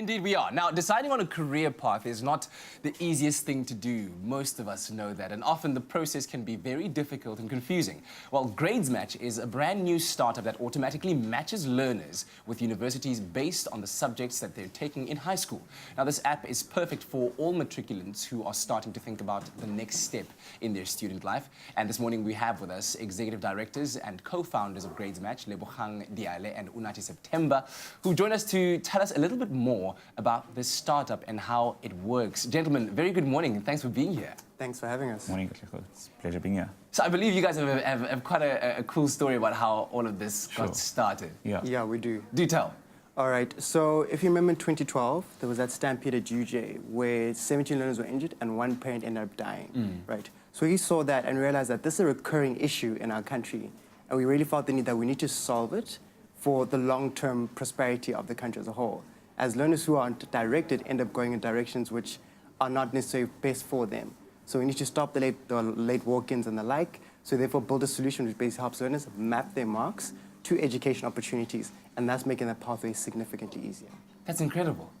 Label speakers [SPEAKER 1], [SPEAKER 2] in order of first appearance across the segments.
[SPEAKER 1] Indeed we are. Now, deciding on a career path is not the easiest thing to do. Most of us know that, and often the process can be very difficult and confusing. Well, Gradesmatch is a brand new startup that automatically matches learners with universities based on the subjects that they're taking in high school. Now, this app is perfect for all matriculants who are starting to think about the next step in their student life. And this morning we have with us executive directors and co-founders of Gradesmatch, Lebogang Diale and Unati September, who join us to tell us a little bit more about this startup and how it works. Gentlemen, very good morning and thanks for being here.
[SPEAKER 2] Thanks for having us.
[SPEAKER 3] Morning, it's a pleasure being here.
[SPEAKER 1] So I believe you guys have quite a cool story about how all of this got started.
[SPEAKER 2] Yeah, we do.
[SPEAKER 1] Do tell.
[SPEAKER 2] All right, so if you remember in 2012, there was that stampede at UJ where 17 learners were injured and one parent ended up dying, right? So we saw that and realized that this is a recurring issue in our country, and we really felt the need that we need to solve it for the long-term prosperity of the country as a whole. As learners who aren't directed end up going in directions which are not necessarily best for them. So we need to stop the late walk-ins and the like, so therefore build a solution which basically helps learners map their marks to education opportunities, and that's making that pathway significantly easier.
[SPEAKER 1] That's incredible.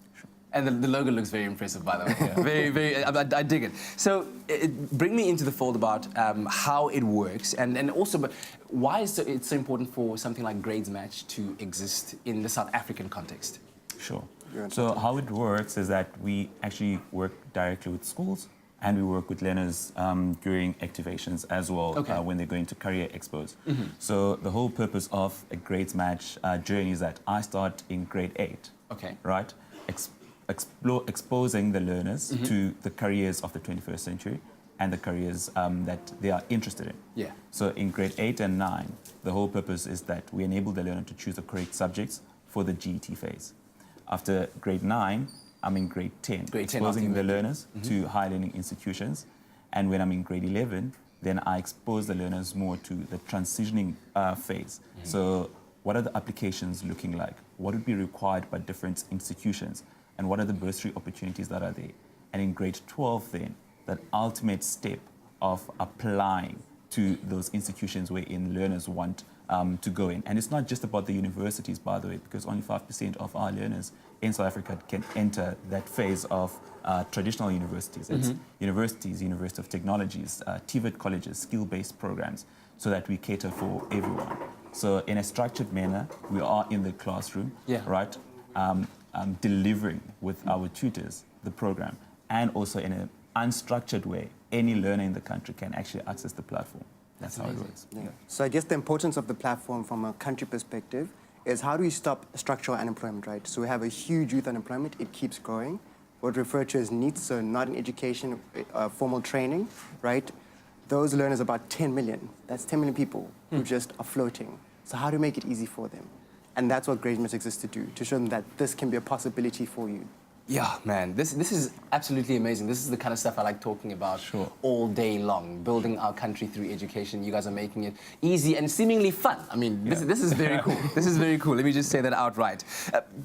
[SPEAKER 1] And the logo looks very impressive, by the way. Very, I dig it. So bring me into the fold about how it works, and also but why is it so important for something like Gradesmatch to exist in the South African context?
[SPEAKER 3] Sure. So how it works is that we actually work directly with schools, and we work with learners during activations as well, when they're going to career expos. So the whole purpose of a Gradesmatch journey is that I start in grade 8, right? Exposing the learners to the careers of the 21st century and the careers that they are interested in.
[SPEAKER 1] Yeah.
[SPEAKER 3] So in grade 8 and 9, the whole purpose is that we enable the learner to choose the correct subjects for the GET phase. After grade 9, I'm in grade 10, exposing the learners to higher learning institutions. And when I'm in grade 11, then I expose the learners more to the transitioning phase. So what are the applications looking like? What would be required by different institutions? And what are the bursary opportunities that are there? And in grade 12 then, that ultimate step of applying to those institutions wherein learners want to go in. And it's not just about the universities, by the way, because only 5% of our learners in South Africa can enter that phase of traditional universities. It's universities, University of Technologies, TVET colleges, skill-based programs, so that we cater for everyone. So in a structured manner, we are in the classroom, right, delivering with our tutors the program, and also in an unstructured way, any learner in the country can actually access the platform. That's how it works.
[SPEAKER 2] So I guess the importance of the platform from a country perspective is how do we stop structural unemployment, right? So we have a huge youth unemployment, it keeps growing. What we refer to as NEETs, so not in education, formal training, right? Those learners, about 10 million. That's 10 million people who just are floating. So how do we make it easy for them? And that's what Gradesmatch exists to do, to show them that this can be a possibility for you.
[SPEAKER 1] Yeah, man, this is absolutely amazing. This is the kind of stuff I like talking about all day long, building our country through education. You guys are making it easy and seemingly fun. I mean, this is very cool. This is very cool. Let me just say that outright.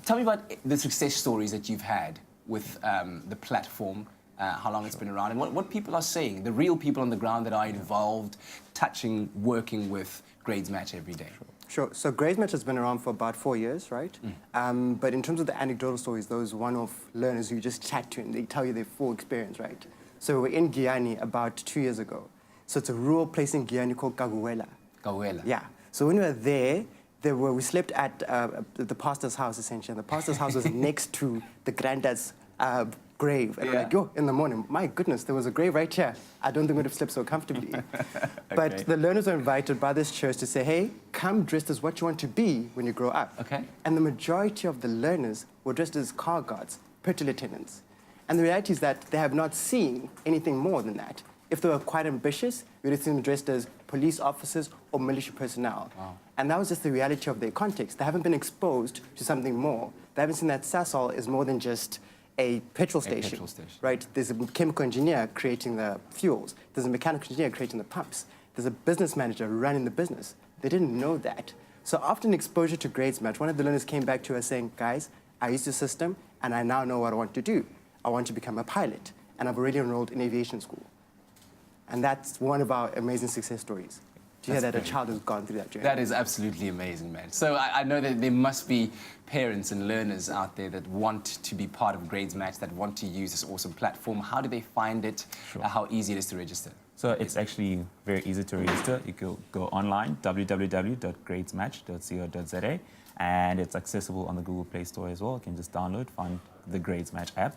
[SPEAKER 1] Tell me about the success stories that you've had with the platform, how long it's been around, and what people are saying, the real people on the ground that are involved, touching, working with Gradesmatch every day.
[SPEAKER 2] Sure. So Gradesmatch has been around for about 4 years, right? But in terms of the anecdotal stories, those one-off learners who you just chat to and they tell you their full experience, right? So we're in Guyana about 2 years ago. So it's a rural place in Guyana called Kaguela.
[SPEAKER 1] Kaguela.
[SPEAKER 2] Yeah. So when we were there, we slept at the pastor's house, essentially. And the pastor's house was next to the granddad's grave. And we're like, yo, in the morning, my goodness, there was a grave right here. I don't think we'd have slept so comfortably. But the learners were invited by this church to say, hey, come dressed as what you want to be when you grow up. And the majority of the learners were dressed as car guards, petrol attendants. And the reality is that they have not seen anything more than that. If they were quite ambitious, we would have seen them dressed as police officers or militia personnel. And that was just the reality of their context. They haven't been exposed to something more. They haven't seen that Sasol is more than just a petrol station, right? There's a chemical engineer creating the fuels. There's a mechanical engineer creating the pumps. There's a business manager running the business. They didn't know that. So after an exposure to Gradesmatch, one of the learners came back to us saying, guys, I used the system and I now know what I want to do. I want to become a pilot, and I've already enrolled in aviation school. And that's one of our amazing success stories. to hear that a child has gone through that journey.
[SPEAKER 1] That is absolutely amazing, man. So I know that there must be parents and learners out there that want to be part of Gradesmatch, that want to use this awesome platform. How do they find it?
[SPEAKER 3] Sure.
[SPEAKER 1] How easy it is to register?
[SPEAKER 3] So it's actually very easy to register. You can go online, www.gradesmatch.co.za, and it's accessible on the Google Play Store as well. You can just download, find the Gradesmatch app.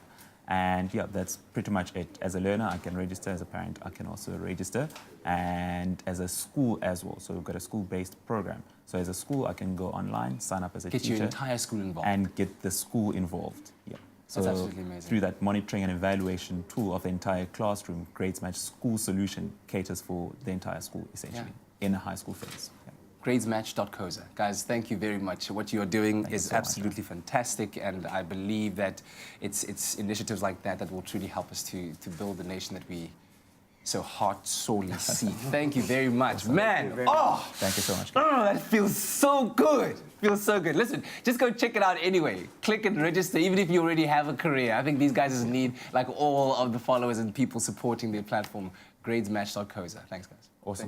[SPEAKER 3] And yeah, that's pretty much it. As a learner, I can register. As a parent, I can also register. And as a school as well. So we've got a school-based program. So as a school, I can go online, sign up as a teacher.
[SPEAKER 1] Get your entire school involved.
[SPEAKER 3] And get the school involved. Yeah. So
[SPEAKER 1] that's absolutely amazing.
[SPEAKER 3] Through that monitoring and evaluation tool of the entire classroom, Gradesmatch School Solution caters for the entire school, essentially, in a high school phase. Yeah.
[SPEAKER 1] Gradesmatch.co.za. Guys, thank you very much. What you're doing is absolutely fantastic, and I believe that it's initiatives like that that will truly help us to build the nation that we so sorely seek. Thank you very much. Man,
[SPEAKER 3] thank you so much.
[SPEAKER 1] Oh, that feels so good. Feels so good. Listen, just go check it out anyway. Click and register, even if you already have a career. I think these guys just need, like, all of the followers and people supporting their platform. Gradesmatch.co.za. Thanks, guys.
[SPEAKER 3] Awesome.